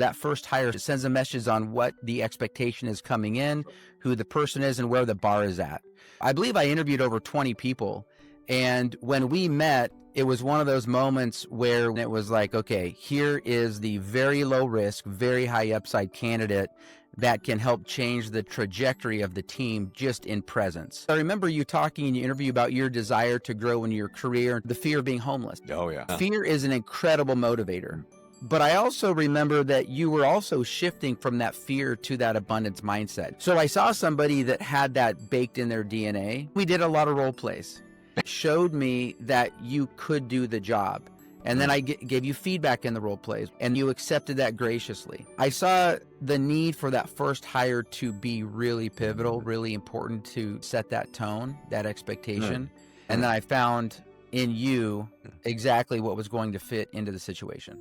That first hire sends a message on what the expectation is coming in, who the person is, and where the bar is at. I believe I interviewed over 20 people. And when we met, it was one of those moments where it was like, okay, here is the very low risk, very high upside candidate that can help change the trajectory of the team just in presence. I remember you talking in your interview about your desire to grow in your career, the fear of being homeless. Oh, yeah. Fear is an incredible motivator. But I also remember that you were also shifting from that fear to that abundance mindset. So I saw somebody that had that baked in their DNA. We did a lot of role plays. It showed me that you could do the job. And then I gave you feedback in the role plays, and you accepted that graciously. I saw the need for that first hire to be really pivotal, really important to set that tone, that expectation. And then I found in you exactly what was going to fit into the situation.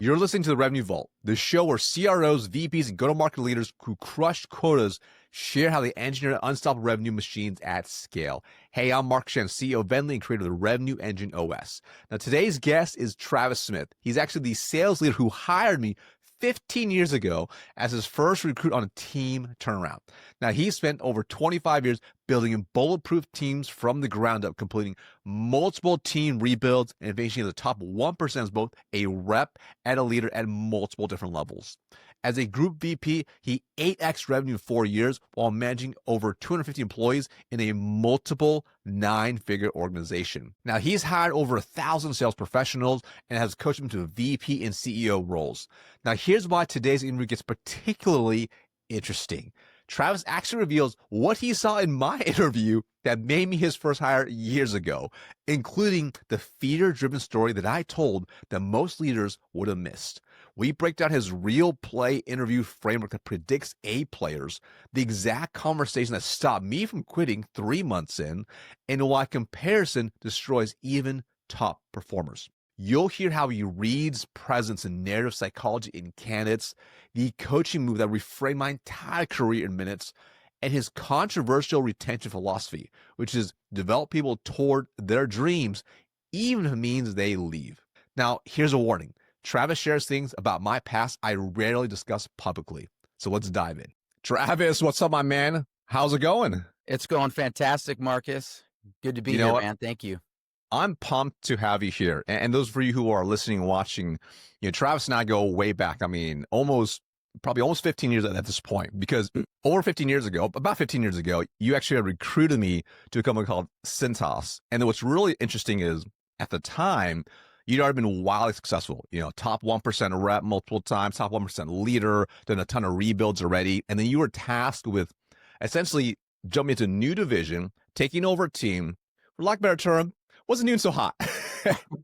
You're listening to The Revenue Vault, the show where CROs, VPs, and go-to-market leaders who crushed quotas share how they engineer unstoppable revenue machines at scale. Hey, I'm Mark Shen, CEO of Vendly and creator of the Revenue Engine OS. Now, today's guest is Travis Smith. He's actually the sales leader who hired me 15 years ago as his first recruit on a team turnaround. Now, he spent over 25 years building bulletproof teams from the ground up, completing multiple team rebuilds and finishing in the top 1% as both a rep and a leader at multiple different levels. As a group VP, he 8x revenue in 4 years while managing over 250 employees in a multiple 9-figure organization. Now, he's hired over 1,000 sales professionals and has coached them to VP and CEO roles. Now, here's why today's interview gets particularly interesting. Travis actually reveals what he saw in my interview that made me his first hire years ago, including the fear-driven story that I told that most leaders would have missed. We break down his real play interview framework that predicts A players, the exact conversation that stopped me from quitting 3 months in, and why comparison destroys even top performers. You'll hear how he reads presence and narrative psychology in candidates, the coaching move that reframed my entire career in minutes, and his controversial retention philosophy, which is develop people toward their dreams, even if it means they leave. Now, here's a warning. Travis shares things about my past I rarely discuss publicly. So let's dive in. Travis, what's up, my man? How's it going? It's going fantastic, Marcus. Good to be here, man. Thank you. I'm pumped to have you here. And those for you who are listening and watching, Travis and I go way back. I mean, probably almost 15 years at this point, because about 15 years ago, you actually had recruited me to a company called Cintas. And what's really interesting is at the time, you'd already been wildly successful, top 1% rep multiple times, top 1% leader, done a ton of rebuilds already. And then you were tasked with essentially jumping into a new division, taking over a team, for lack of a better term, wasn't doing so hot.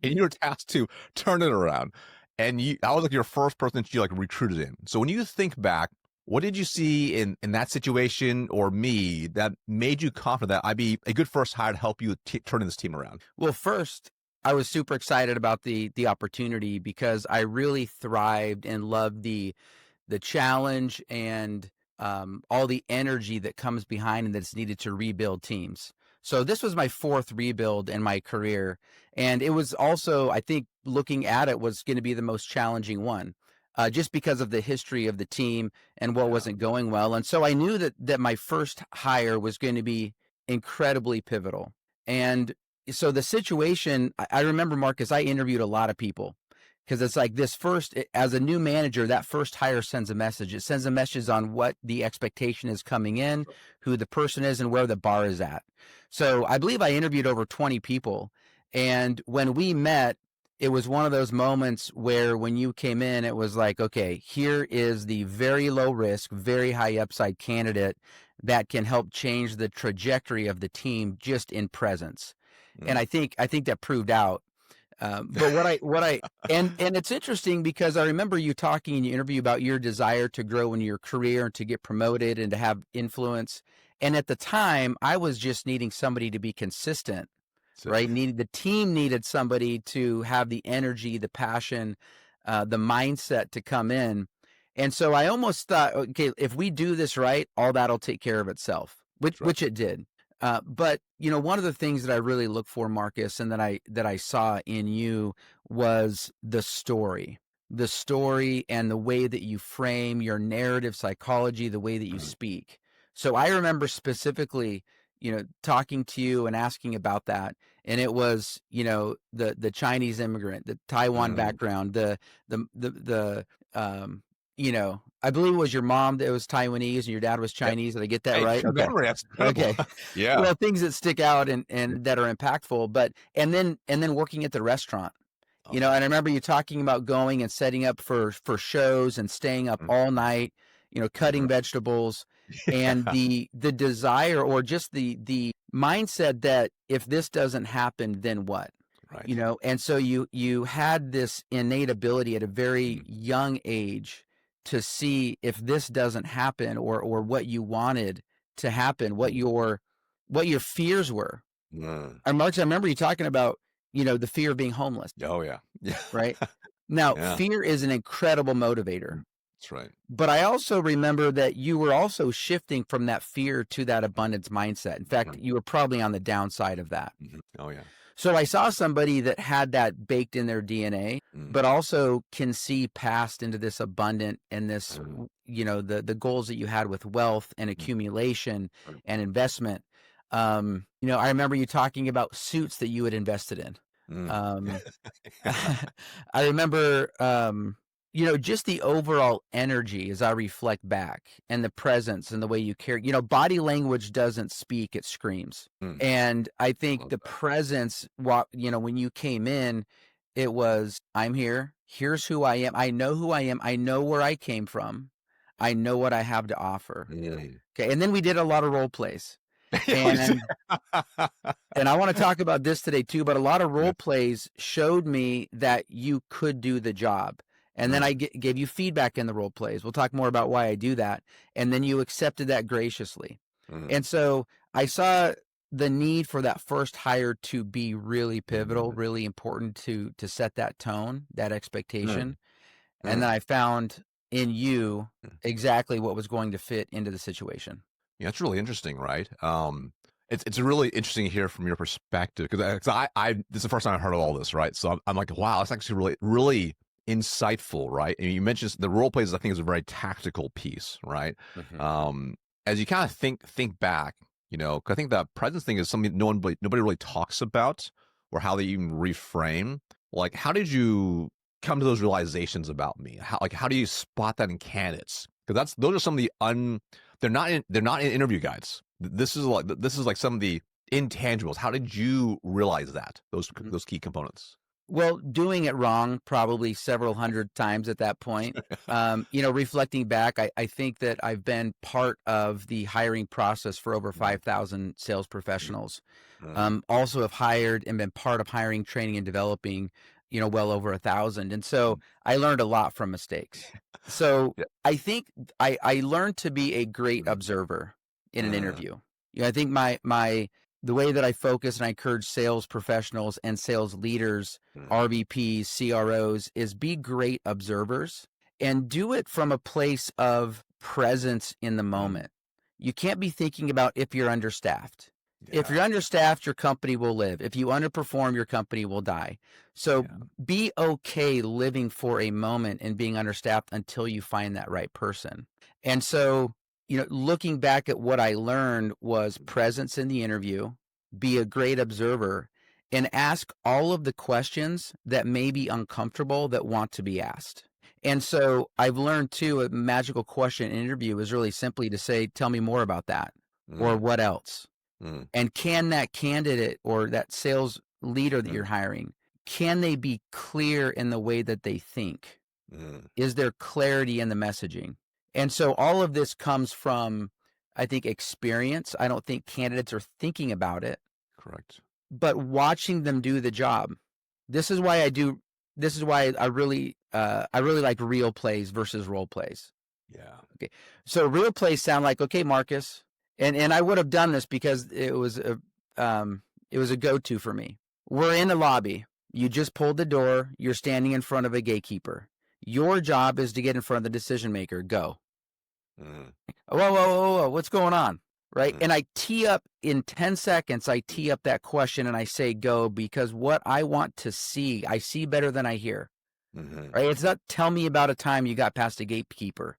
And you were tasked to turn it around. And I was like your first person that you recruited in. So when you think back, what did you see in that situation or me that made you confident that I'd be a good first hire to help you turning this team around? Well, first, I was super excited about the opportunity because I really thrived and loved the challenge and all the energy that comes behind and that's needed to rebuild teams. So this was my 4th rebuild in my career. And it was also, I think, looking at it was going to be the most challenging one, just because of the history of the team and what wasn't going well. And so I knew that my first hire was going to be incredibly pivotal. And so the situation, I remember, Marcus, I interviewed a lot of people because it's like as a new manager, that first hire sends a message. It sends a message on what the expectation is coming in, who the person is, and where the bar is at. So I believe I interviewed over 20 people. And when we met, it was one of those moments where when you came in, it was like, okay, here is the very low risk, very high upside candidate that can help change the trajectory of the team just in presence. And I think that proved out. But and it's interesting because I remember you talking in your interview about your desire to grow in your career and to get promoted and to have influence. And at the time, I was just needing somebody to be consistent, right? The team needed somebody to have the energy, the passion, the mindset to come in. And so I almost thought, okay, if we do this right, all that'll take care of itself, which That's right. it did. But one of the things that I really look for, Marcus, and that I saw in you was the story and the way that you frame your narrative psychology, the way that you Mhm. speak. So I remember specifically, talking to you and asking about that, and it was, the Chinese immigrant, the Taiwan Mhm. background, the I believe it was your mom that was Taiwanese and your dad was Yep. Chinese. Did I get that Hey, right? good Okay. memory. That's incredible. Okay. Yeah. Well, things that stick out and that are impactful, but and then working at the restaurant. Oh, And I yeah. remember you talking about going and setting up for shows and staying up Mhm. all night, cutting Right. vegetables, and Yeah. the desire or just the mindset that if this doesn't happen, then what? Right. And so you had this innate ability at a very Mhm. young age to see if this doesn't happen or what you wanted to happen, what Mhm. your fears were. Mm. And Mark, I remember you talking about, the fear of being homeless, Oh, yeah. Yeah. right? Now, Yeah. fear is an incredible motivator, Mhm. That's right. but I also remember that you were also shifting from that fear to that abundance mindset. In fact, Mhm. you were probably on the downside of that. Mhm. Oh, yeah. So I saw somebody that had that baked in their DNA, Mm. but also can see past into this abundant and this, Mm. the goals that you had with wealth and Mm. accumulation Right. and investment. I remember you talking about suits that you had invested in. Mm. Um, Yeah. I remember, just the overall energy as I reflect back and the presence and the way you carry, body language doesn't speak, it screams. Mm. And I think Love the that. presence, when you came in, it was, I'm here. Here's who I am. I know who I am. I know where I came from. I know what I have to offer. Mm. Okay. And then we did a lot of role plays. Yeah, what is And it? and I want to talk about this today too, but a lot of Yeah. role plays showed me that you could do the job. And then Mm. I gave you feedback in the role plays. We'll talk more about why I do that. And then you accepted that graciously. Mm. And so I saw the need for that first hire to be really pivotal, Mm. really important to set that tone, that Mm. expectation. And then Mm. I found in you Mm. exactly what was going to fit into the situation. Yeah, it's really interesting, right? It's really interesting to hear from your perspective because I this is the first time I've heard of all this, right? So I'm like, wow, that's actually really really insightful, right? And you mentioned the role plays. I think is a very tactical piece, right? Mhm. Um, as you kind of think back, 'cause I think that presence thing is something nobody really talks about or how they even reframe. Like, how did you come to those realizations about me? How do you spot that in candidates? Because those are some of the they're not in interview guides. This is like some of the intangibles. How did you realize that those key components? Well, doing it wrong probably several hundred times at that point. Reflecting back, I think that I've been part of the hiring process for over Mm, 5,000 sales mm, professionals. mm, Also have hired and been part of hiring, training, and developing, well over 1,000. And so mm. I learned a lot from mistakes. So Yeah. I think I learned to be a great Mm, observer in an mm, interview. I think my the way that I focus and I encourage sales professionals and sales leaders, mm, RVPs, CROs, is be great observers and do it from a place of presence in the mm. moment. You can't be thinking about if you're understaffed. If you're Yeah. understaffed, your company will live. If you underperform, your company will die. So Yeah. be okay living for a moment and being understaffed until you find that right person. And so, looking back at what I learned was presence in the interview, be a great observer, and ask all of the questions that may be uncomfortable that want to be asked. And so I've learned too, a magical question in an interview is really simply to say, tell me more about that or Mm, what else. mm, And can that candidate or that sales leader that mm, you're hiring, can they be clear in the way that they think? mm. Is there clarity in the messaging? And so all of this comes from, I think, experience. I don't think candidates are thinking about it, Correct. but watching them do the job. This is why I do. This is why I really like real plays versus role plays. Yeah. Okay, so real plays sound like, okay, Marcus, and I would have done this because it was a go-to for me. We're in the lobby. You just pulled the door. You're standing in front of a gatekeeper. Your job is to get in front of the decision maker. Go. Mhm. Whoa, whoa, whoa, whoa, what's going on? Right. Mhm. And I tee up in 10 seconds, I tee up that question and I say go, because what I want to see, I see better than I hear. Mhm. Right. It's not tell me about a time you got past a gatekeeper.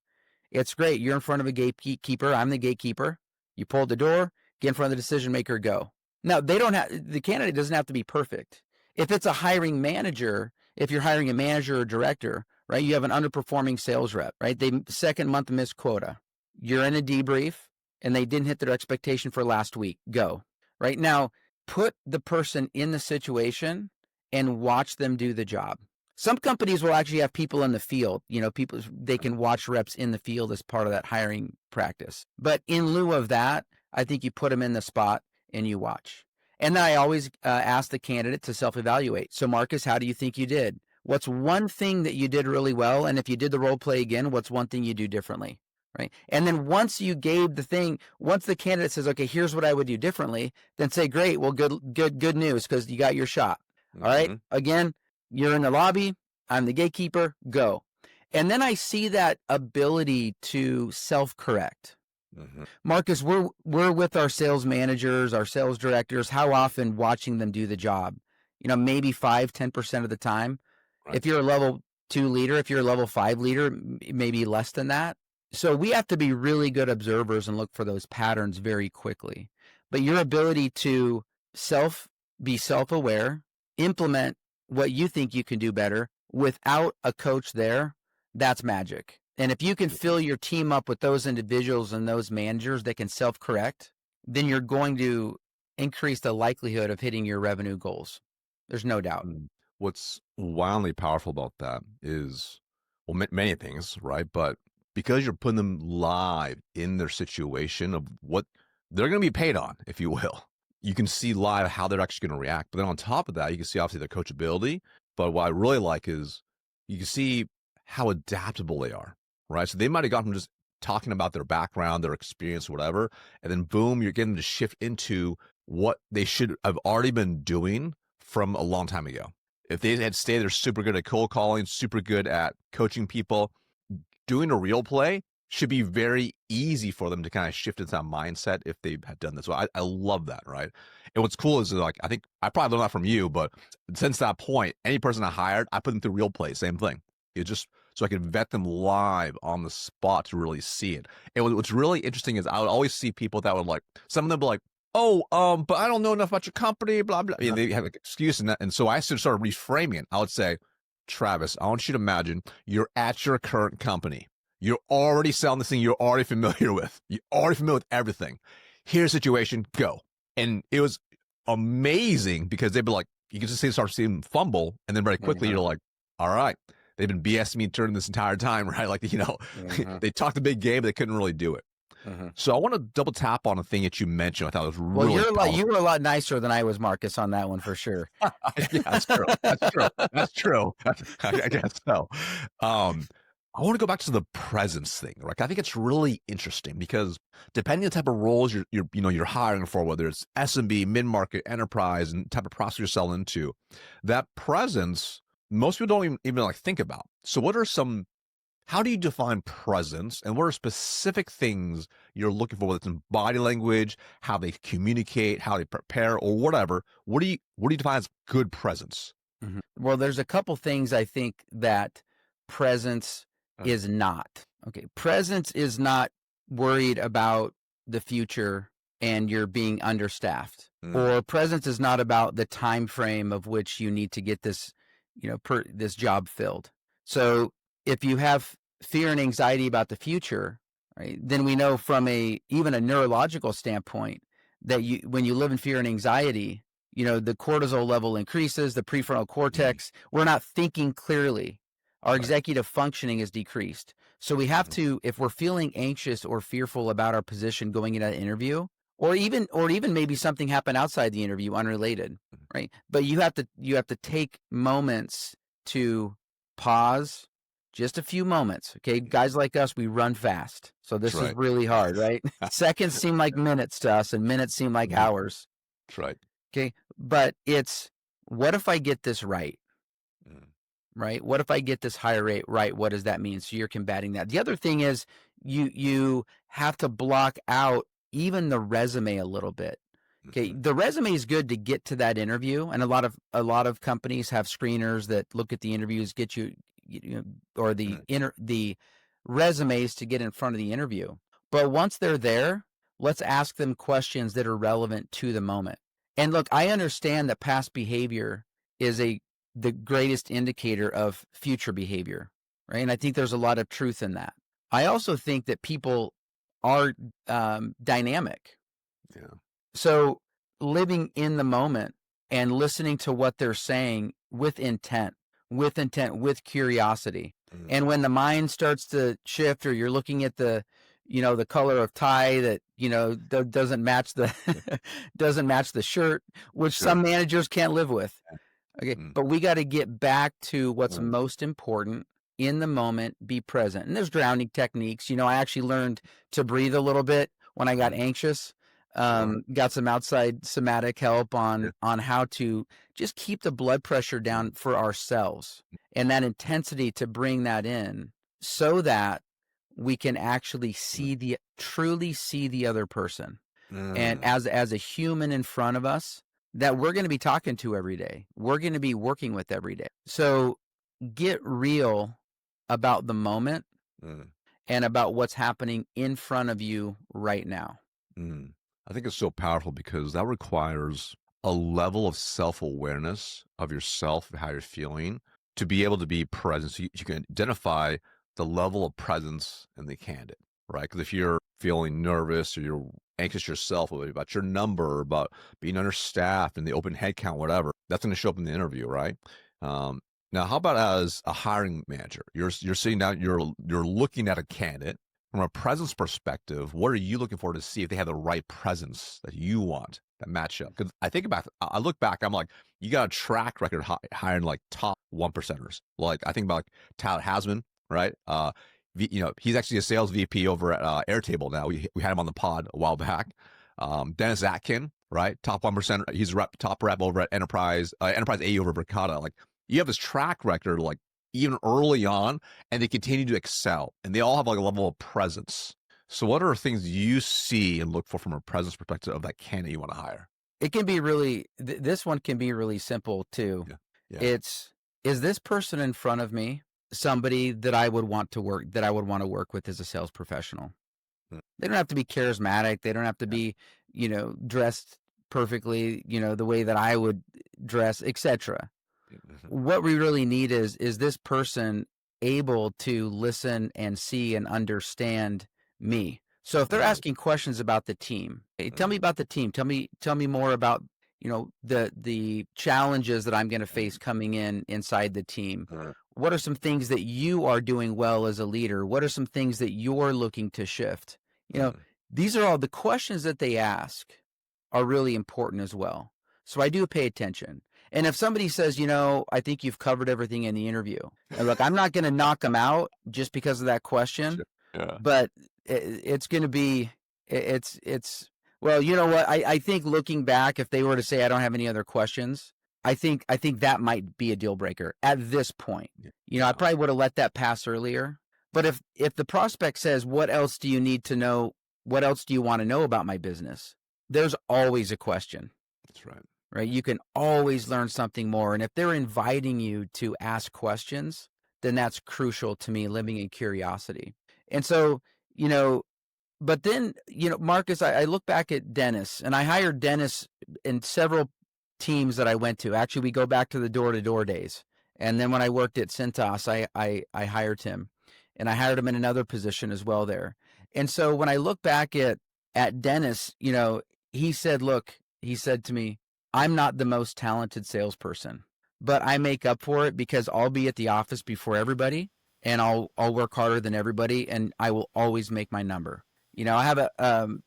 It's great. You're in front of a gatekeeper. I'm the gatekeeper. You pulled the door, get in front of the decision maker, go. Now, the candidate doesn't have to be perfect. If it's a hiring manager, if you're hiring a manager or director, right, you have an underperforming sales rep, right? They second month missed quota. You're in a debrief and they didn't hit their expectation for last week. Go. Right now, put the person in the situation and watch them do the job. Some companies will actually have people in the field, people, they can watch reps in the field as part of that hiring practice. But in lieu of that, I think you put them in the spot and you watch. And then I always ask the candidate to self-evaluate. So Marcus, how do you think you did? What's one thing that you did really well? And if you did the role play again, what's one thing you do differently? Right. And then once you gave the thing, once the candidate says, okay, here's what I would do differently, then say, great, well, good news, because you got your shot. All right. Mhm. Again, you're in the lobby. I'm the gatekeeper. Go. And then I see that ability to self-correct. Mhm. Marcus, we're with our sales managers, our sales directors, how often watching them do the job? Maybe 5-10% of the time. Right. If you're a level 2 leader, if you're a level 5 leader, maybe less than that. So we have to be really good observers and look for those patterns very quickly. But your ability to be self-aware, implement what you think you can do better without a coach there, that's magic. And if you can Mhm. fill your team up with those individuals and those managers that can self-correct, then you're going to increase the likelihood of hitting your revenue goals. There's no doubt. Mm. What's wildly powerful about that is, well, many things, right? But because you're putting them live in their situation of what they're going to be paid on, if you will, you can see live how they're actually going to react. But then on top of that, you can see obviously their coachability. But what I really like is you can see how adaptable they are, right? So they might have gone from just talking about their background, their experience, whatever, and then boom, you're getting to shift into what they should have already been doing from a long time ago. If they had stayed, they're super good at cold calling, super good at coaching people. Doing a real play should be very easy for them to kind of shift into that mindset if they had done this. So I love that, right? And what's cool is like, I think I probably learned that from you, but since that point, any person I hired, I put them through real play, same thing. It just so I could vet them live on the spot to really see it. And what's really interesting is I would always see people that would like, some of them would be like, oh, but I don't know enough about your company, blah, blah. And they have an excuse in that. And so I started reframing it. I would say, Travis, I want you to imagine you're at your current company. You're already selling this thing you're already familiar with. You're already familiar with everything. Here's the situation, go. And it was amazing because they'd be like, you can just start seeing them fumble. And then very quickly, you're like, all right, they've been BSing me during this entire time, right? Like, they talked a big game, but they couldn't really do it. So I want to double tap on a thing that you mentioned. I thought was Well, really you powerful. were a lot nicer than I was, Marcus, on that one for sure. Yeah, that's true. That's true. That's true. I guess so. I want to go back to the presence thing, right? I think it's really interesting because depending on the type of roles you're hiring for, whether it's SMB, mid-market, enterprise, and type of process you're selling into, that presence most people don't even like think about. So, how do you define presence, and what are specific things you're looking for, whether it's in body language, how they communicate, how they prepare, or whatever? What do you define as good presence? Well, there's a couple things I think that presence is not. Okay, presence is not worried about the future and you're being understaffed. Mm, Or presence is not about the time frame of which you need to get this, this job filled. So if you have fear and anxiety about the future, right, then we know from even a neurological standpoint that when you live in fear and anxiety, the cortisol level increases, the prefrontal mm, cortex. We're not thinking clearly. Our right. executive functioning is decreased. So we have Mhm, to, if we're feeling anxious or fearful about our position going into an interview, or even maybe something happened outside the interview unrelated, mhm, right? But you have to take moments to pause, just a few moments. Okay. mhm. Guys like us, we run fast. So That's this is right. really hard, right? Seconds seem like minutes to us and minutes seem like Mhm, hours. that's right. Okay. But it's, what if I get this right? Mm, right? What if I get this higher rate? Right. What does that mean? So you're combating that. The other thing is you have to block out even the resume a little bit. Okay, Mhm. the resume is good to get to that interview, and a lot of companies have screeners that look at the interviews, get you know, or Mhm. the resumes to get in front of the interview. But once they're there, let's ask them questions that are relevant to the moment. And look, I understand that past behavior is the greatest indicator of future behavior, right? And I think there's a lot of truth in that. I also think that people are dynamic. Yeah. So living in the moment and listening to what they're saying with intent, with curiosity. Mhm. And when the mind starts to shift, or you're looking at the color of tie that, doesn't match the doesn't match the shirt, which Sure. some managers can't live with. Okay, Mm. but we got to get back to what's Mm. most important in the moment, be present. And there's grounding techniques. I actually learned to breathe a little bit when I got Mm. anxious. Sure. Got some outside somatic help Yeah. on how to just keep the blood pressure Mm. down for ourselves and that intensity to bring that in so that we can actually Mm. truly see the other person and Mm. as a human in front of us that we're going to be talking to every day. We're going to be working with every day. So get real about the moment Mm. and about what's happening in front of you right now. Mm. I think it's so powerful because that requires a level of self-awareness of yourself and how you're feeling to be able to be present. So you can identify the level of presence in the candidate, right? Because if you're feeling nervous or you're anxious yourself about your number, about being understaffed and the open head count, whatever, that's going to show up in the interview, right? Um, Now, how about as a hiring manager? You're sitting down, you're looking at a candidate from a presence perspective. What are you looking for to see if they have the right presence that you want that match up? Because I look back, I'm like, you got a track record hiring like top one percenters. Like I think about like Tyler Hasman, right? He's actually a sales VP over at Airtable now. We had him on the pod a while back. Dennis Atkin, right? Top 1%. He's top rep over at Enterprise AE over at Verkada. Like you have this track record, like even early on, and they continue to excel, and they all have like a level of presence. So, what are things you see and look for from a presence perspective of that candidate you want to hire? It can be this one can be really simple too. Yeah, yeah, It's, is this person in front of me somebody that I would want to work with as a sales professional? mm, They don't have to be charismatic. They don't have to yeah, be, dressed perfectly, the way that I would dress, etc. mhm, What we really need is this person able to listen and see and understand me. So if they're right, asking questions about the team, hey, tell me mm, about the team. Tell me more about, the challenges that I'm going to face coming inside the team. mm, What are some things that you are doing well as a leader? What are some things that you're looking to shift? You know, mm, these are all the questions that they ask are really important as well. So I do pay attention. And if somebody says, I think you've covered everything in the interview, and look, I'm not going to knock them out just because of that question, sure, yeah, but it's going to be, it's, well, you know what? I think looking back, if they were to say, I don't have any other questions, I think that might be a deal breaker at this point. yeah, I yeah, probably would have let that pass earlier. But if the prospect says, what else do you need to know? What else do you want to know about my business? There's always a question, that's right. right? You can always learn something more. And if they're inviting you to ask questions, then that's crucial to me, living in curiosity. And so, you know, but then, Marcus, I look back at Dennis, and I hired Dennis in several teams that I went to. Actually, we go back to the door-to-door days. And then when I worked at Cintas, I hired him, and I hired him in another position as well there. And so when I look back at Dennis, he said to me, I'm not the most talented salesperson, but I make up for it because I'll be at the office before everybody, and I'll work harder than everybody, and I will always make my number. I have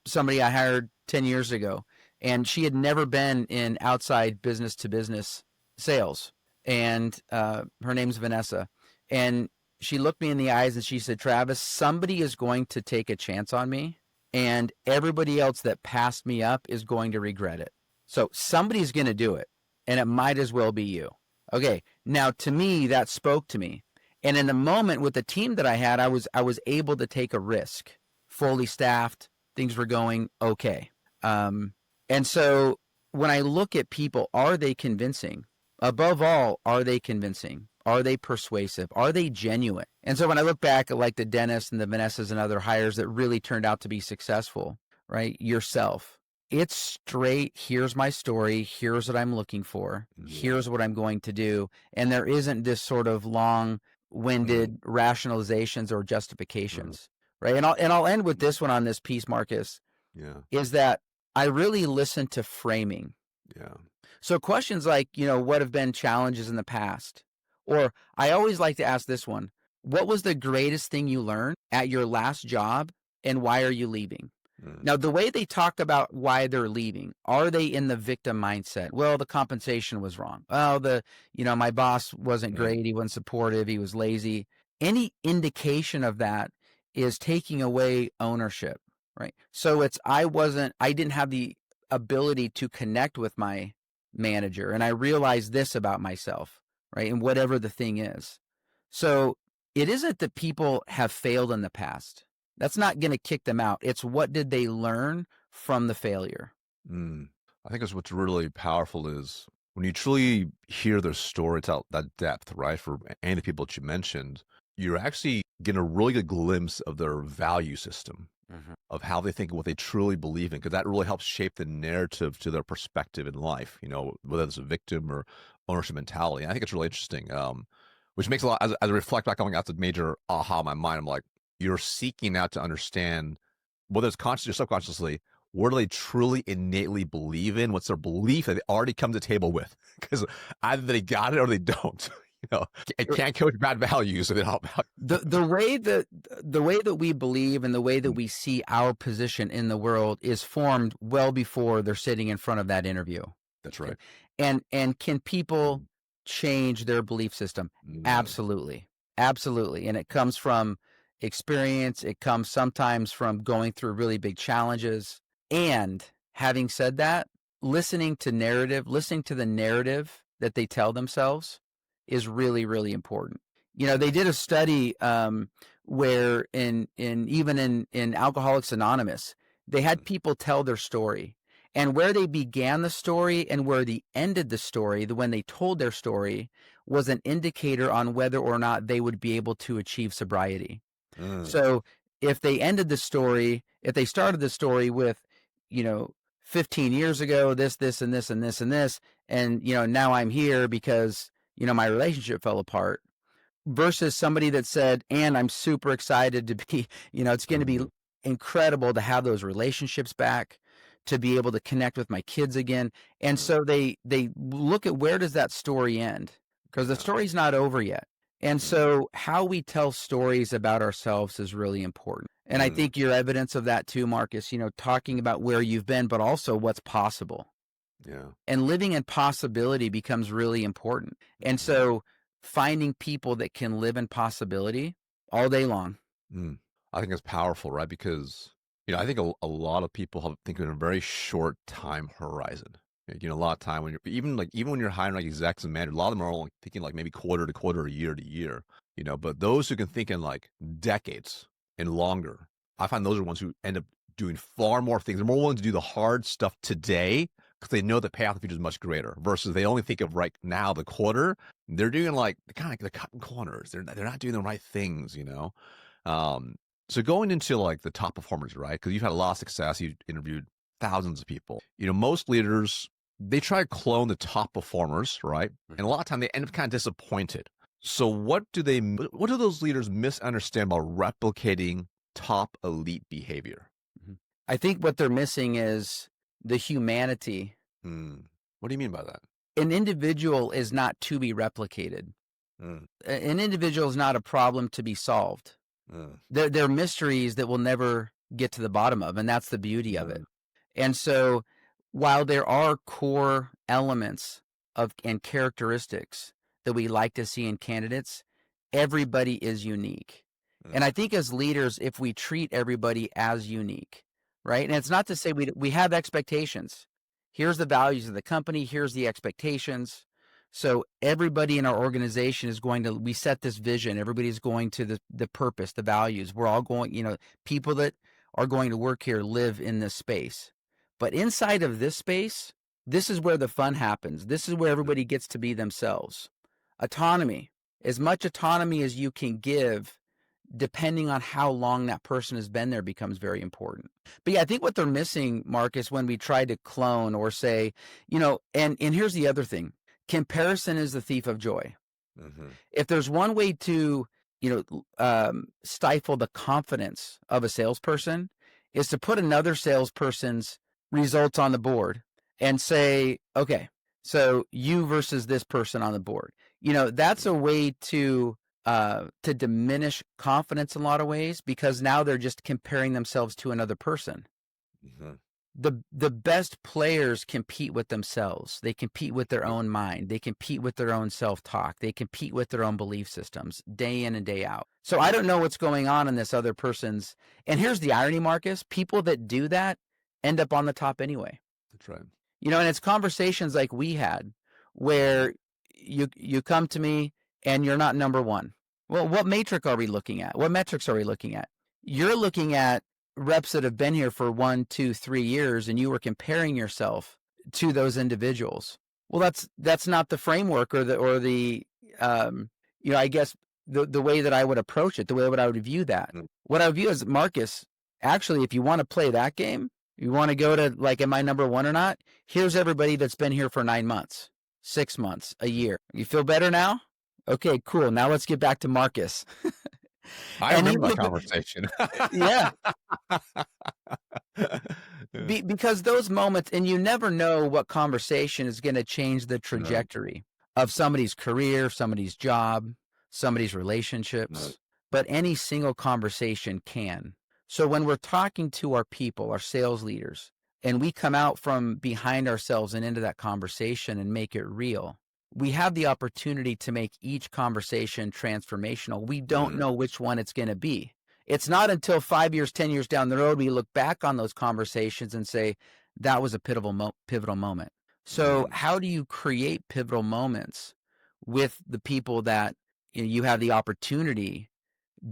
somebody I hired 10 years ago, and she had never been in outside business to business sales. And her name's Vanessa. And she looked me in the eyes and she said, Travis, somebody is going to take a chance on me, and everybody else that passed me up is going to regret it. So somebody's going to do it, and it might as well be you. Okay. Now, to me, that spoke to me. And in the moment with the team that I had, I was able to take a risk. Fully staffed, things were going okay. Um, and so when I look at people, are they convincing? Above all, are they convincing? Are they persuasive? Are they genuine? And so when I look back at like the Dennis and the Vanessas and other hires that really turned out to be successful, right? Yourself, it's straight. Here's my story. Here's what I'm looking for. Yeah. Here's what I'm going to do. And there isn't this sort of long Mm, winded rationalizations or mm, justifications. Right. And I'll end with this one on this piece, Marcus, yeah. is that I really listen to framing. Yeah. So questions like, what have been challenges in the past? Or I always like to ask this one: what was the greatest thing you learned at your last job and why are you leaving? Mm, Now, the way they talk about why they're leaving, are they in the victim mindset? Well, the compensation was wrong. Well, my boss wasn't mm, great. He wasn't supportive. He was lazy. Any indication of that is taking away ownership, right? So I didn't have the ability to connect with my manager. And I realized this about myself, right? And whatever the thing is. So it isn't that people have failed in the past. That's not going to kick them out. It's what did they learn from the failure? mm. I think that's what's really powerful is when you truly hear their story, it's out that depth, right? For any of the people that you mentioned, you're actually getting a really good glimpse of their value system, Mhm. of how they think and what they truly believe in, because that really helps shape the narrative to their perspective in life, whether it's a victim or ownership mentality. And I think it's really interesting, which makes a lot, as I reflect back on, that's a major aha in my mind. I'm like, you're seeking out to understand, whether it's consciously or subconsciously, what do they truly innately believe in? What's their belief that they already come to the table with? Because either they got it or they don't. It can't coach bad values if they don't. The way that we believe and the way that Mm, we see our position in the world is formed well before they're sitting in front of that interview. that's Okay. right. And can people Mm, change their belief system? mm, Absolutely. Absolutely. And it comes from experience. It comes sometimes from going through really big challenges. And having said that, listening to the narrative that they tell themselves is really, really important. They did a study where in Alcoholics Anonymous, they had mm, people tell their story, and where they began the story and where they ended the story, when they told their story, was an indicator on whether or not they would be able to achieve sobriety. mm, So if they started the story with, you know, 15 years ago, this, and this, and this, and this, and, now I'm here because, my relationship fell apart, versus somebody that said, and I'm super excited to be, it's going to be mm, incredible to have those relationships back, to be able to connect with my kids again. And mm, so they look at, where does that story end? Because the yeah. story's not over yet. And Mm, so how we tell stories about ourselves is really important. And I mm, think you're evidence of that too, Marcus, talking about where you've been, but also what's possible. yeah. And living in possibility becomes really important. And Mhm, so finding people that can live in possibility all day long. mm. I think it's powerful, right? Because, I think a lot of people think in a very short time horizon. A lot of time when you're even when you're hiring like execs and managers, a lot of them are only thinking like maybe quarter to quarter, year to year. But those who can think in like decades and longer, I find those are ones who end up doing far more things. They're more willing to do the hard stuff today because they know the payoff in the future is much greater. Versus they only think of right now the quarter. They're doing like kind of like they're cutting corners. They're not doing the right things. Um, so going into like the top performers, right? Because you've had a lot of success. You've interviewed thousands of people. Most leaders, they try to clone the top performers, right? And a lot of time they end up kind of disappointed. So what do those leaders misunderstand about replicating top elite behavior? Mhm. I think what they're missing is the humanity. Hmm. What do you mean by that? An individual is not to be replicated. Mm, An individual is not a problem to be solved. mm, They're mysteries that we'll never get to the bottom of, and that's the beauty of it. mm, And so, while there are core elements of and characteristics that we like to see in candidates, everybody is unique. And I mm, think as leaders, if we treat everybody as unique, right? And it's not to say we have expectations. Here's the values of the company, here's the expectations, So everybody in our organization is we set this vision. Everybody's going to the purpose, the values. We're all going, people that are going to work here live in this space. But inside of this space, this is where the fun happens. This is where everybody gets to be themselves. Autonomy, as much autonomy as you can give, depending on how long that person has been there, becomes very important. But yeah, I think what they're missing, Marcus, when we try to clone or say, and here's the other thing. Comparison is the thief of joy. Mm-hmm. If there's one way to, stifle the confidence of a salesperson, is to put another salesperson's results on the board and say, okay, so you versus this person on the board. That's a way to diminish confidence in a lot of ways, because now they're just comparing themselves to another person. Mm-hmm. The best players compete with themselves. They compete with their own mind. They compete with their own self-talk. They compete with their own belief systems day in and day out. So I don't know what's going on in this other person's. And here's the irony, Marcus. People that do that end up on the top anyway. That's right. And it's conversations like we had where you come to me and you're not number one. Well, what metric are we looking at? What metrics are we looking at? You're looking at reps that have been here for 1, 2, 3 years, and you were comparing yourself to those individuals. Well, that's not the framework or the I guess the way that I would approach it, the way that I would view that. Mm-hmm. What I would view as, Marcus, actually, if you want to play that game, you want to go to like, am I number one or not? Here's everybody that's been here for 9 months, 6 months, a year. You feel better now? Okay, cool. Now let's get back to Marcus. I remember that conversation. Yeah. Because those moments, and you never know what conversation is going to change the trajectory of somebody's career, somebody's job, somebody's relationships, but any single conversation can. So when we're talking to our people, our sales leaders, and we come out from behind ourselves and into that conversation and make it real, we have the opportunity to make each conversation transformational. We don't know which one it's going to be. It's not until 5 years, 10 years down the road, we look back on those conversations and say, that was a pivotal moment. So how do you create pivotal moments with the people that you have the opportunity,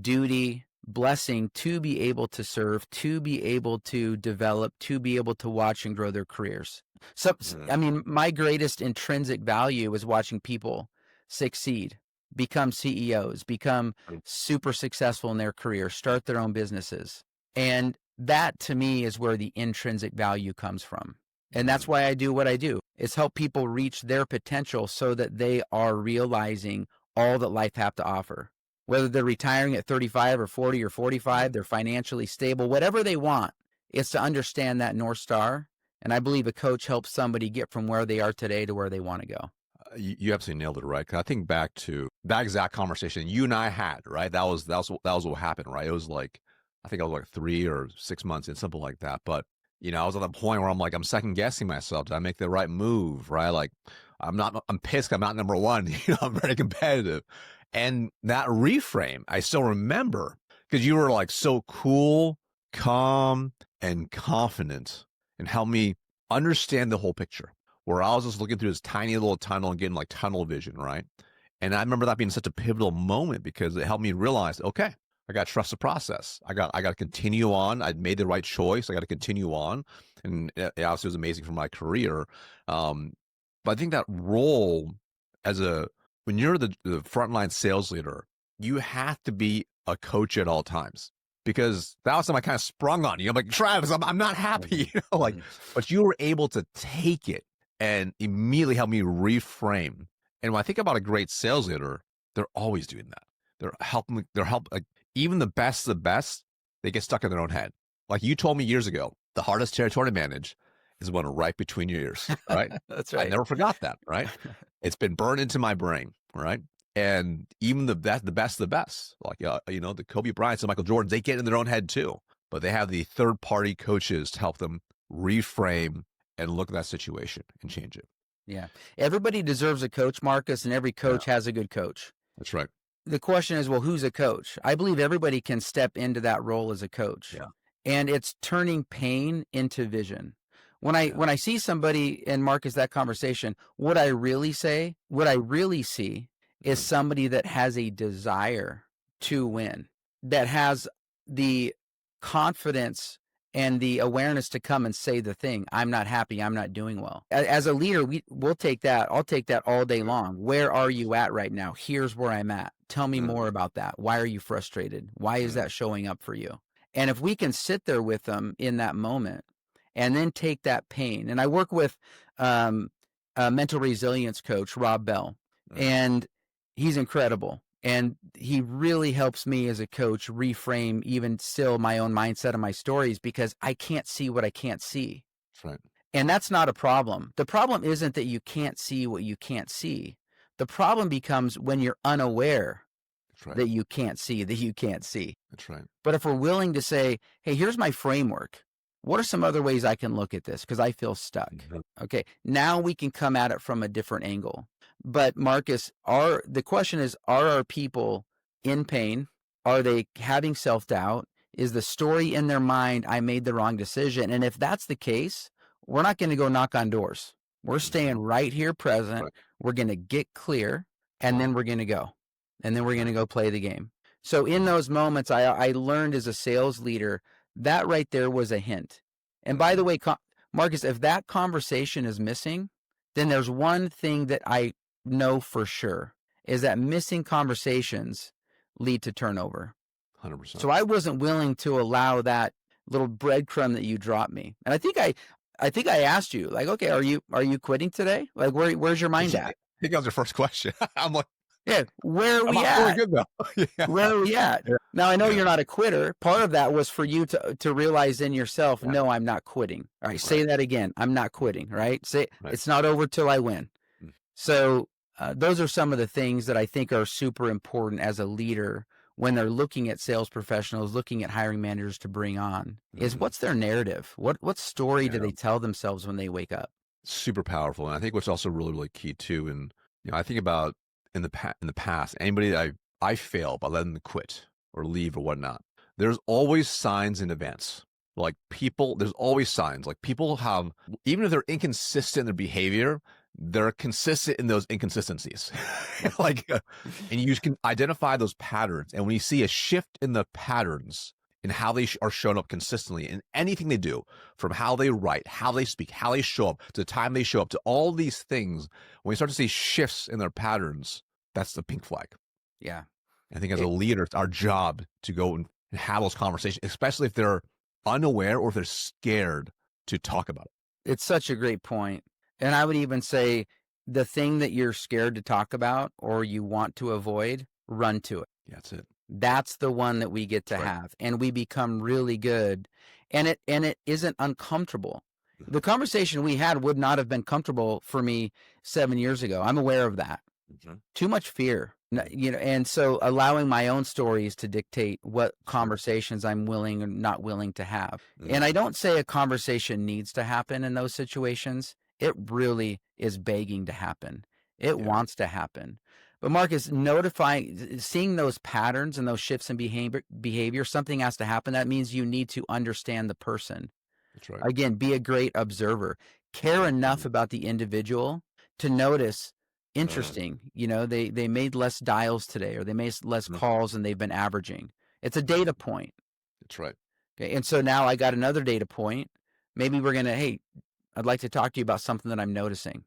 duty, blessing to be able to serve, to be able to develop, to be able to watch and grow their careers? So, I mean, my greatest intrinsic value is watching people succeed, become CEOs, become super successful in their career, start their own businesses. And that, to me, is where the intrinsic value comes from. And that's why I do what I do, is help people reach their potential so that they are realizing all that life has to offer. Whether they're retiring at 35 or 40 or 45, they're financially stable, whatever they want, it's to understand that North Star. And I believe a coach helps somebody get from where they are today to where they want to go. You absolutely nailed it, right? 'Cause I think back to that exact conversation you and I had, right? That was what happened, right? It was like, I think I was like 3 or 6 months in, something like that. But I was at the point where I'm second guessing myself. Did I make the right move, right? Like, I'm pissed. I'm not number one. I'm very competitive. And that reframe, I still remember, because you were like so cool, calm, and confident, and helped me understand the whole picture, where I was just looking through this tiny little tunnel and getting like tunnel vision, right? And I remember that being such a pivotal moment, because it helped me realize, okay, I got to trust the process. I got to continue on. I'd made the right choice. I got to continue on. And it obviously was amazing for my career. But I think that role when you're the frontline sales leader, you have to be a coach at all times, because that was something I kind of sprung on you. I'm like, Travis, I'm not happy, but you were able to take it and immediately help me reframe. And when I think about a great sales leader, they're always doing that. Like, even the best, they get stuck in their own head. Like you told me years ago, the hardest territory to manage is the one right between your ears, right? That's right. I never forgot that, right? It's been burned into my brain, right? And even the best, like, the Kobe Bryants and Michael Jordans, they get in their own head too, but they have the third party coaches to help them reframe and look at that situation and change it. Yeah. Everybody deserves a coach, Marcus, and every coach has a good coach. That's right. The question is, well, who's a coach? I believe everybody can step into that role as a coach. Yeah. And it's turning pain into vision. Yeah. When I see somebody and Marcus that conversation, what I really see is Mm-hmm. somebody that has a desire to win, that has the confidence and the awareness to come and say the thing. I'm not happy. I'm not doing well. As a leader, we'll take that. I'll take that all day long. Where are you at right now? Here's where I'm at. Tell me more about that. Why are you frustrated? Why is that showing up for you? And if we can sit there with them in that moment and then take that pain. And I work with a mental resilience coach, Rob Bell, and he's incredible. And he really helps me as a coach reframe even still my own mindset and my stories because I can't see what I can't see. That's right. And that's not a problem. The problem isn't that you can't see what you can't see. The problem becomes when you're unaware That's right. that you can't see that you can't see. That's right. But if we're willing to say, hey, here's my framework. What are some other ways I can look at this? Because I feel stuck. Okay. Now we can come at it from a different angle. But Marcus, the question is, are our people in pain? Are they having self-doubt? Is the story in their mind, I made the wrong decision? And if that's the case, we're not going to go knock on doors. We're staying right here present. Right. We're going to get clear, and then we're going to go. And then we're going to go play the game. So in those moments, I learned as a sales leader, that right there was a hint. And by the way, Marcus, if that conversation is missing, then there's one thing that I know for sure is that missing conversations lead to turnover. 100%. So I wasn't willing to allow that little breadcrumb that you dropped me. And I think I asked you, like, okay, are you quitting today? Like, where's your mind at? I think that was your first question. I'm like, yeah, where are I'm we not feeling at? good though. Yeah. Where are we at? Yeah. Now, I know you're not a quitter. Part of that was for you to realize in yourself, Yeah. no, I'm not quitting. All right, say that again. I'm not quitting, right? Say Right. it's not over till I win. Mm. So those are some of the things that I think are super important as a leader when they're looking at sales professionals, looking at hiring managers to bring on, is what's their narrative? What story do they tell themselves when they wake up? Super powerful. And I think what's also really, really key too, and I think about in the past, anybody that I fail by letting them quit or leave or whatnot, there's always signs in advance. Like there's always signs. Like people have, even if they're inconsistent in their behavior, they're consistent in those inconsistencies. And you can identify those patterns. And when you see a shift in the patterns in how they are shown up consistently in anything they do, from how they write, how they speak, how they show up, to the time they show up, to all these things, when you start to see shifts in their patterns, that's the pink flag. Yeah. I think as a leader, it's our job to go and have those conversations, especially if they're unaware or if they're scared to talk about it. It's such a great point. And I would even say the thing that you're scared to talk about or you want to avoid, run to it. Yeah, that's it. That's the one that we get to have, and we become really good. And it isn't uncomfortable. The conversation we had would not have been comfortable for me 7 years ago. I'm aware of that. Too much fear, and so allowing my own stories to dictate what conversations I'm willing or not willing to have. And I don't say a conversation needs to happen in those situations. It really is begging to happen. It wants to happen. But Marcus, seeing those patterns and those shifts in behavior, something has to happen. That means you need to understand the person. That's right. Again, be a great observer. Care enough about the individual to notice, interesting, they made less dials today, or they made less calls than they've been averaging. It's a data point. That's right. Okay. And so now I got another data point. Maybe we're going to, hey, I'd like to talk to you about something that I'm noticing,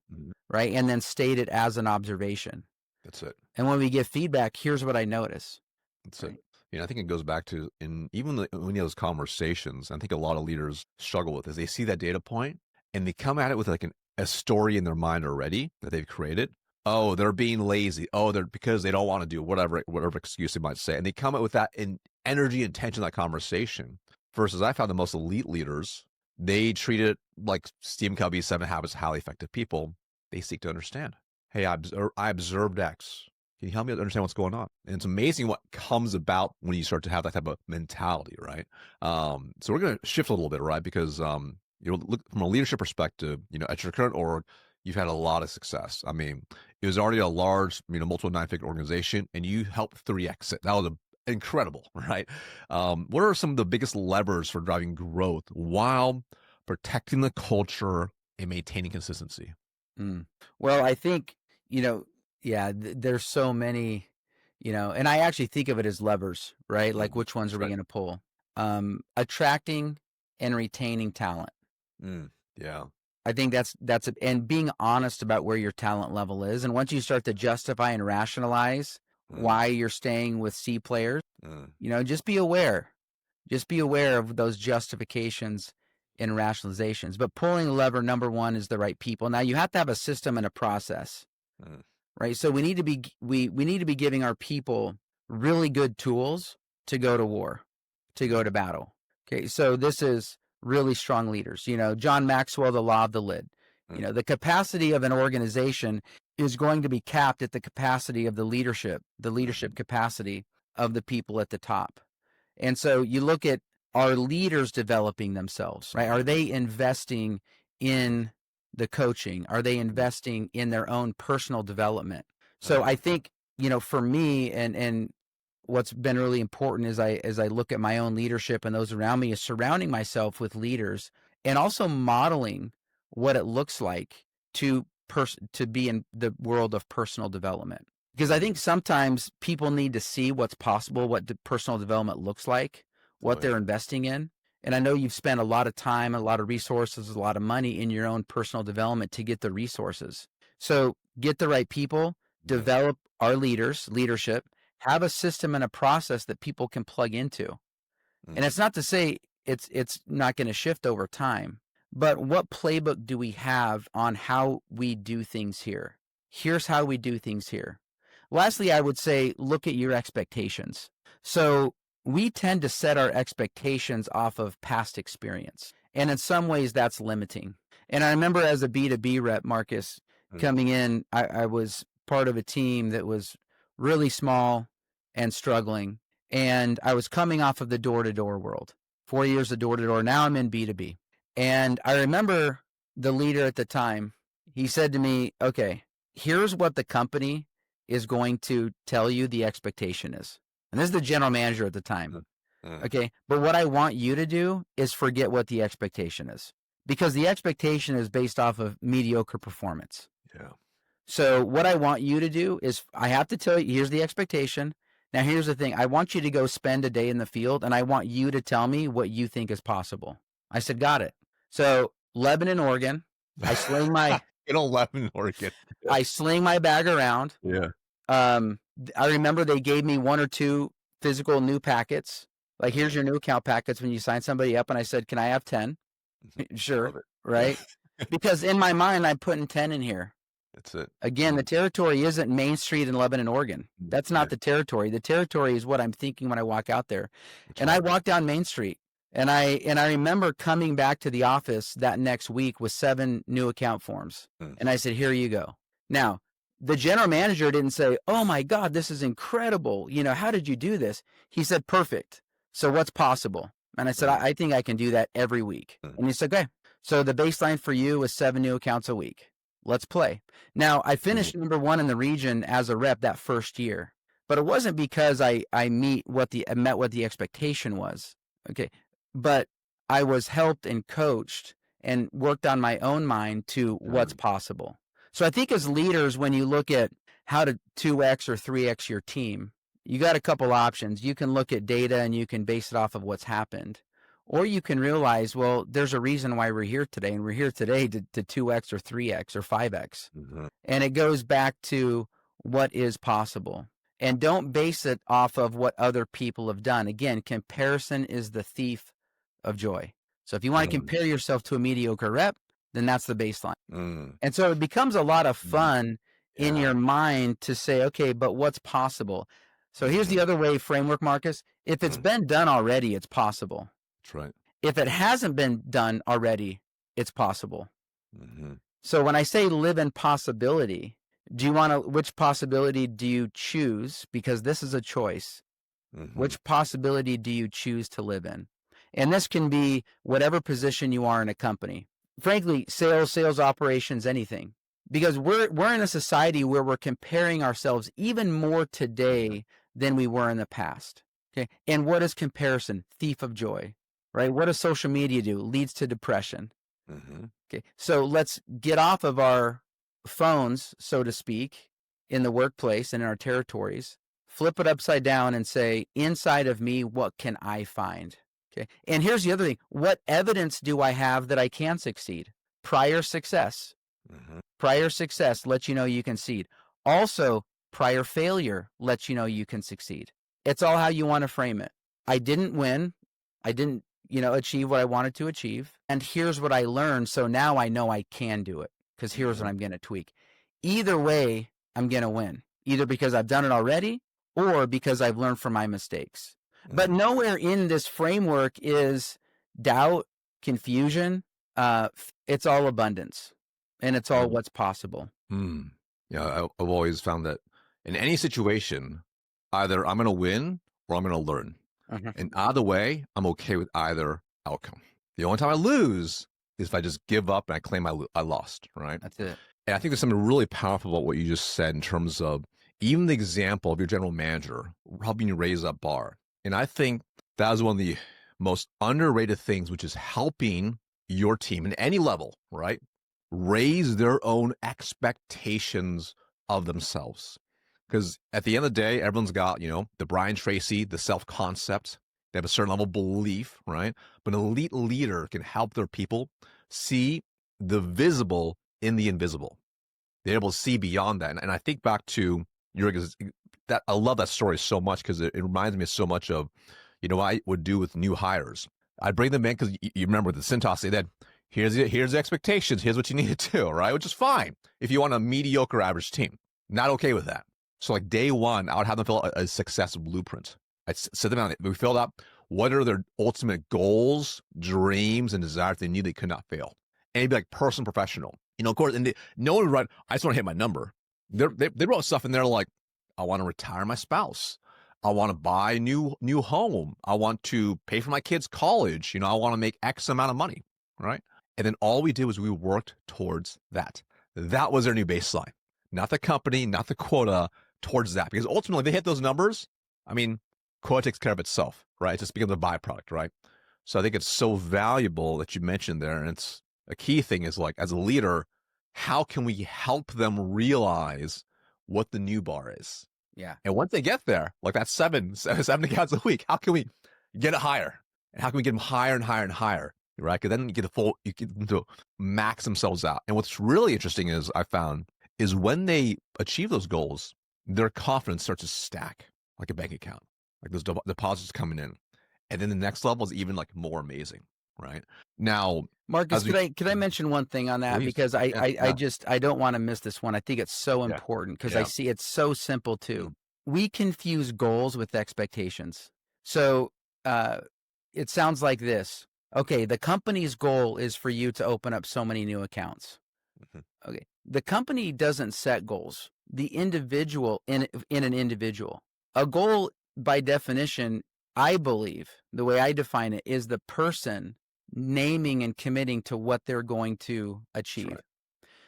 right? And then state it as an observation. That's it. And when we give feedback, here's what I notice. That's it. I think it goes back to, when you have those conversations, I think a lot of leaders struggle with is they see that data point and they come at it with like a story in their mind already that they've created. Oh, they're being lazy. Oh, they're because they don't want to do whatever excuse they might say. And they come up with that in energy and tension, that conversation. Versus I found the most elite leaders, they treat it like Stephen Covey's 7 Habits of Highly Effective People. They seek to understand. Hey, I observed X. Can you help me understand what's going on? And it's amazing what comes about when you start to have that type of mentality, right? So we're going to shift a little bit, right? Because look from a leadership perspective, at your current org, you've had a lot of success. I mean, it was already a large, multiple 9-figure organization, and you helped 3X it. That was incredible, right? What are some of the biggest levers for driving growth while protecting the culture and maintaining consistency? Mm. Well, I think, you know, yeah, there's so many, and I actually think of it as levers, right? Like which ones That's are we right. going to pull? Attracting and retaining talent. Yeah. I think and being honest about where your talent level is. And once you start to justify and rationalize Mm, why you're staying with C players, mm, just be aware. Just be aware of those justifications and rationalizations. But pulling lever number one is the right people. Now you have to have a system and a process, mm, right? So we need to be giving our people really good tools to go to war, to go mm, to battle. Okay, so this is really strong leaders. John Maxwell, the law of the lid. mm, The capacity of an organization is going to be capped at the capacity of the leadership mhm, capacity of the people at the top. And so you look at, are leaders developing themselves, right? Are mhm, they investing in the coaching? Are they mm, investing in their own personal development? So mm, I think, for me and what's been really important as I look at my own leadership and those around me is surrounding myself with leaders and also modeling what it looks like to be in the world of personal development. Because I think mm. sometimes people need to see what's possible, what personal development looks like, Oh, what yeah. they're investing in. And I know you've spent a lot of time, a lot of resources, a lot of money in your own personal development to get the resources. So get the right people, Mm, develop our leadership, have a system and a process that people can plug into. And mm, it's not to say it's not going to shift over time, but what playbook do we have on how we do things here? Here's how we do things here. Lastly, I would say look at your expectations. So we tend to set our expectations off of past experience. And in some ways, that's limiting. And I remember as a B2B rep, Marcus, mm, coming in, I was part of a team that was really small and struggling. And I was coming off of the door to door world, 4 years of door to door. Now I'm in B2B. And I remember the leader at the time, he said to me, okay, here's what the company is going to tell you the expectation is. And this is the general manager at the time. mm, mm. Okay. But what I want you to do is forget what the expectation is because the expectation is based off of mediocre performance. Yeah. So what I want you to do is I have to tell you, here's the expectation. Now, here's the thing. I want you to go spend a day in the field and I want you to tell me what you think is possible. I said, got it. So Lebanon, Oregon, I sling my, In 11 Oregon. Yeah. I sling my bag around. Yeah. I remember they gave me one or two physical new packets. Like, here's Mm, your new account packets when you sign somebody up. And I said, can I have 10? mhm. Sure. Love it. Yeah. Right. Because in my mind, I'm putting 10 in here. That's it. Again, the territory isn't Main Street in Lebanon, Oregon. That's Yeah. not the territory. The territory is what I'm thinking when I walk out there. That's And I right. walked down Main Street and I remember coming back to the office that next week with 7 new account forms. Mm, And I said, here you go. Now, the general manager didn't say, oh my God, this is incredible. How did you do this? He said, perfect. So what's possible? And I said, mm, I think I can do that every week. mm, And he said, okay. So the baseline for you is 7 new accounts a week. Let's play. Now, I mm, finished number 1 in the region as a rep that first year, but it wasn't because I met what the expectation was. Okay. But I was helped and coached and worked on my own mind to what's mm, possible. So I think as leaders, when you look at how to 2x or 3x your team, you got a couple options. You can look at data and you can base it off of what's happened. Or you can realize, well, there's a reason why we're here today, and we're here today to 2x or 3x or 5x. mhm, And it goes back to what is possible. And don't base it off of what other people have done. Again, comparison is the thief of joy. So if you want to mm, compare yourself to a mediocre rep, then that's the baseline. mm, And so it becomes a lot of mhm. fun in Yeah. your mind to say, okay, but what's possible? So here's the Mhm, other way framework, Marcus. If it's mm. been done already, it's possible. That's right. If it hasn't been done already, it's possible. Mhm, So when I say live in possibility, which possibility do you choose? Because this is a choice. mhm, Which possibility do you choose to live in? And this can be whatever position you are in a company. Frankly, sales operations, anything. Because we're in a society where we're comparing ourselves even more mhm, today than we were in the past. Okay. And what is comparison? Thief of joy. right? What does social media do? Leads to depression. Mm-hmm. Okay. So let's get off of our phones, so to speak, in the workplace and in our territories, flip it upside down and say, inside of me, what can I find? Okay. And here's the other thing. What evidence do I have that I can succeed? Prior success. Mm-hmm. Prior success lets you know you can succeed. Also, prior failure lets you know you can succeed. It's all how you want to frame it. I didn't win. I didn't, achieve what I wanted to achieve. And here's what I learned. So now I know I can do it because here's what Mm-hmm. I'm going to tweak. Either way, I'm going to win, either because I've done it already or because I've learned from my mistakes. But Mm-hmm. nowhere in this framework is doubt, confusion. It's all abundance and it's all Yeah. what's possible. Yeah, I've always found that in any situation, either I'm going to win or I'm going to learn. Uh-huh. And either way, I'm okay with either outcome. The only time I lose is if I just give up and I claim I lost, right? That's it. And I think there's something really powerful about what you just said in terms of even the example of your general manager helping you raise that bar. And I think that is one of the most underrated things, which is helping your team in any level, right? Raise their own expectations of themselves. Because at the end of the day, everyone's got, the Brian Tracy, the self concept. They have a certain level of belief, right? But an elite leader can help their people see the visible in the invisible. They're able to see beyond that. And I think back to that. I love that story so much because it reminds me so much of, what I would do with new hires. I'd bring them in because you remember the Cintas say that here's the expectations. Here's what you need to do, right? Which is fine if you want a mediocre average team. Not okay with that. So like day one, I would have them fill out a success blueprint. I'd sit them down. We filled out what are their ultimate goals, dreams, and desires they knew they could not fail. And it'd be like personal, professional. Of course, and no one would write, I just want to hit my number. They wrote stuff in there like, I want to retire my spouse. I want to buy a new home. I want to pay for my kids' college. I want to make X amount of money, right? And then all we did was we worked towards that. That was their new baseline. Not the company, not the quota, towards that. Because ultimately, they hit those numbers. I mean, quota takes care of itself, right? It just becomes a byproduct, right? So I think it's so valuable that you mentioned there. And it's a key thing is like, as a leader, how can we help them realize what the new bar is? Yeah. And once they get there, like that seven accounts a week, how can we get it higher? And how can we get them higher and higher and higher? Right? Because then you get them to max themselves out. And what's really interesting is I found is when they achieve those goals, their confidence starts to stack like a bank account, like those deposits coming in. And then the next level is even like more amazing, right? Now, Marcus, could I mention one thing on that? Please. Because Yeah. I don't want to miss this one. I think it's so Yeah. important because Yeah. I see it's so simple too. We confuse goals with expectations. So it sounds like this. Okay, the company's goal is for you to open up so many new accounts. Mhm. Okay, the company doesn't set goals. The individual in an individual, a goal by definition, I believe the way I define it is the person naming and committing to what they're going to achieve. Right.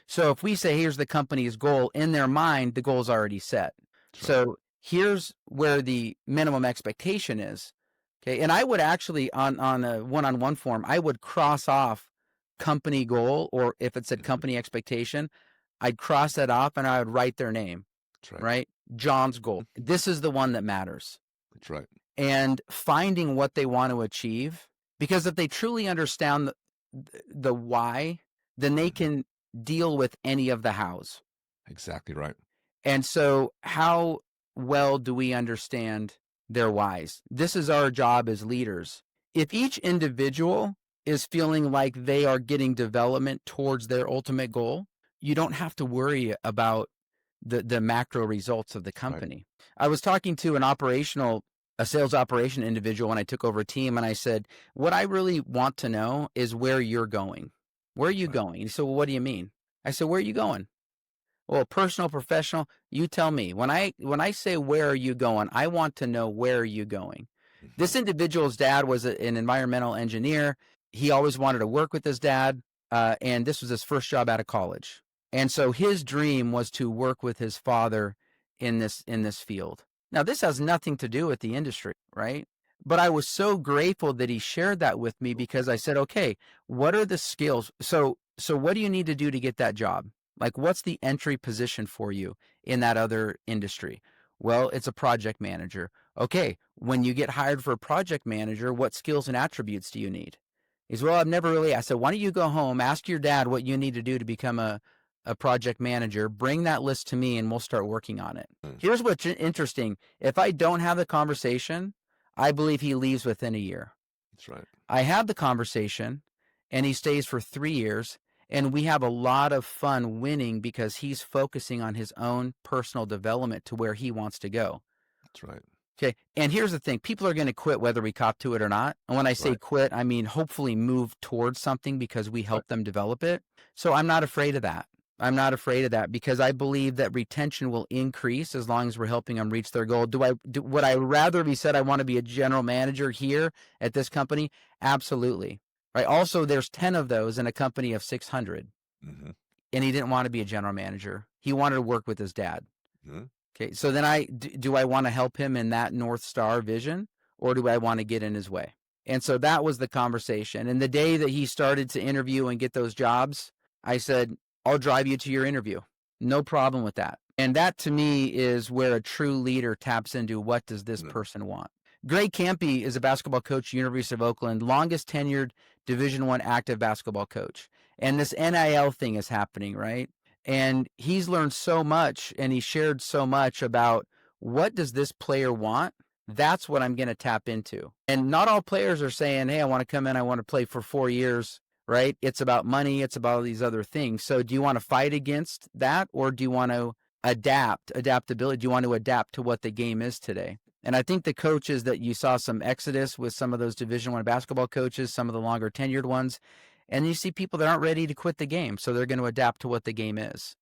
So if we say, here's the company's goal, in their mind, the goal's already set. That's right. So here's where the minimum expectation is. Okay. And I would actually, on a one-on-one form, I would cross off company goal, or if it said company expectation, I'd cross that off and I would write their name, That's right. right? John's goal. This is the one that matters. That's right. And finding what they want to achieve, because if they truly understand the why, then they can deal with any of the hows. Exactly right. And so how well do we understand their whys? This is our job as leaders. If each individual is feeling like they are getting development towards their ultimate goal, you don't have to worry about the macro results of the company. Right. I was talking to a sales operation individual when I took over a team, and I said, what I really want to know is where you're going. Where are you going? He said, well, what do you mean? I said, where are you going? Well, personal, professional, you tell me. When I say where are you going, I want to know where are you going. This individual's dad was an environmental engineer. He always wanted to work with his dad, and this was his first job out of college. And so his dream was to work with his father in this field. Now, this has nothing to do with the industry, right? But I was so grateful that he shared that with me because I said, okay, what are the skills? So what do you need to do to get that job? Like, what's the entry position for you in that other industry? Well, it's a project manager. Okay, when you get hired for a project manager, what skills and attributes do you need? He said, well, I've never really. I said, why don't you go home, ask your dad what you need to do to become a project manager, bring that list to me, and we'll start working on it. Mm. Here's what's interesting. If I don't have the conversation, I believe he leaves within a year. That's right. I have the conversation, and he stays for 3 years, and we have a lot of fun winning because he's focusing on his own personal development to where he wants to go. That's right. Okay. And here's the thing, people are going to quit whether we cop to it or not. And when I say Right. quit, I mean hopefully move towards something because we Right. help them develop it. So I'm not afraid of that. I'm not afraid of that because I believe that retention will increase as long as we're helping them reach their goal. Would I rather be said I want to be a general manager here at this company? Absolutely. Right. Also, there's 10 of those in a company of 600. Mm-hmm. And he didn't want to be a general manager. He wanted to work with his dad. Mm-hmm. Okay, so then do I want to help him in that North Star vision, or do I want to get in his way? And so that was the conversation. And the day that he started to interview and get those jobs, I said, I'll drive you to your interview. No problem with that. And that to me is where a true leader taps into what does this person want. Greg Campy is a basketball coach, University of Oakland, longest tenured Division I active basketball coach. And this NIL thing is happening, right? And he's learned so much and he shared so much about what does this player want? That's what I'm going to tap into. And not all players are saying, hey, I want to come in, I want to play for 4 years, right? It's about money, it's about all these other things. So do you want to fight against that, or do you want to adaptability? Do you want to adapt to what the game is today? And I think the coaches that you saw some exodus with some of those Division I basketball coaches, some of the longer tenured ones, and you see people that aren't ready to quit the game, so they're going to adapt to what the game is.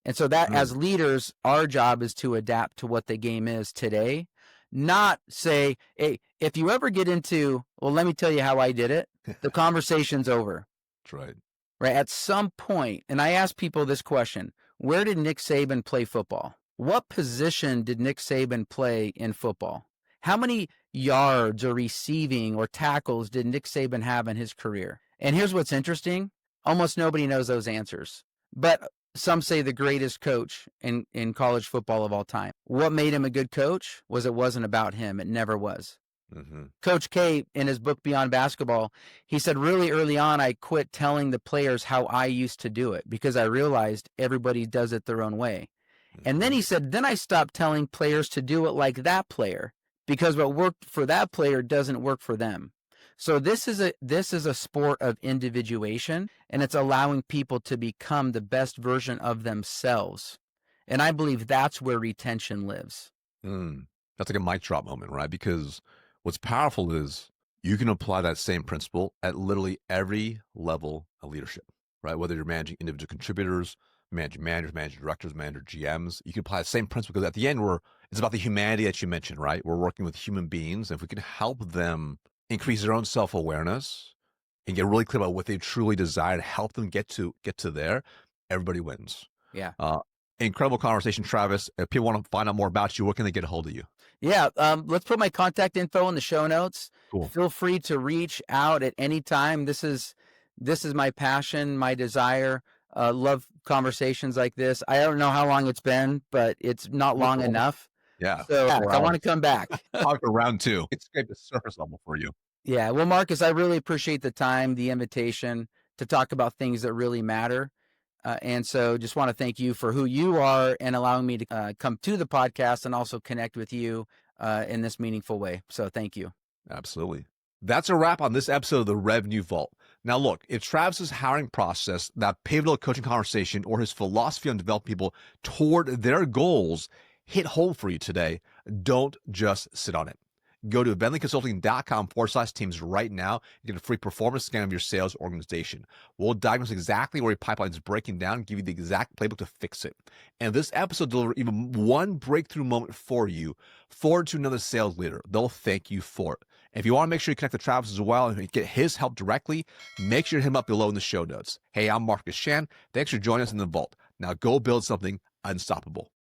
And so that as leaders, our job is to adapt to what the game is today, not say, hey, if you ever get into, well, let me tell you how I did it, the conversation's over. That's right. Right. At some point, and I ask people this question, where did Nick Saban play football? What position did Nick Saban play in football? How many yards or receiving or tackles did Nick Saban have in his career? And here's what's interesting. Almost nobody knows those answers. But some say the greatest coach in college football of all time. What made him a good coach was it wasn't about him. It never was. Mm-hmm. Coach K, in his book Beyond Basketball, he said really early on, I quit telling the players how I used to do it because I realized everybody does it their own way. Mm-hmm. And then he said, then I stopped telling players to do it like that player because what worked for that player doesn't work for them. So this is a sport of individuation, and it's allowing people to become the best version of themselves. And I believe that's where retention lives. That's like a mic drop moment, right? Because what's powerful is you can apply that same principle at literally every level of leadership, right? Whether you're managing individual contributors, managing managers, managing directors, managing GMs, you can apply the same principle because at the end, it's about the humanity that you mentioned, right? We're working with human beings. And if we can help them increase their own self-awareness and get really clear about what they truly desire to help them get to there, everybody wins. Yeah. Incredible conversation, Travis. If people want to find out more about you, where can they get a hold of you? Yeah, let's put my contact info in the show notes. Cool. Feel free to reach out at any time. This is my passion, my desire. Love conversations like this. I don't know how long it's been, but it's not long enough. Yeah. So I want to come back. Talk for round 2. It's scraped the surface level for you. Yeah. Well, Marcus, I really appreciate the time, the invitation to talk about things that really matter. And so just want to thank you for who you are and allowing me to come to the podcast and also connect with you in this meaningful way. So thank you. Absolutely. That's a wrap on this episode of the Revenue Vault. Now, look, if Travis's hiring process, that pivotal coaching conversation, or his philosophy on developing people toward their goals hit home for you today, don't just sit on it. Go to bentleyconsulting.com/teams right now and get a free performance scan of your sales organization. We'll diagnose exactly where your pipeline is breaking down and give you the exact playbook to fix it. And this episode delivered even one breakthrough moment for you, forward to another sales leader. They'll thank you for it. And if you want to make sure you connect to Travis as well and get his help directly, make sure to hit him up below in the show notes. Hey, I'm Marcus Shan. Thanks for joining us in the vault. Now go build something unstoppable.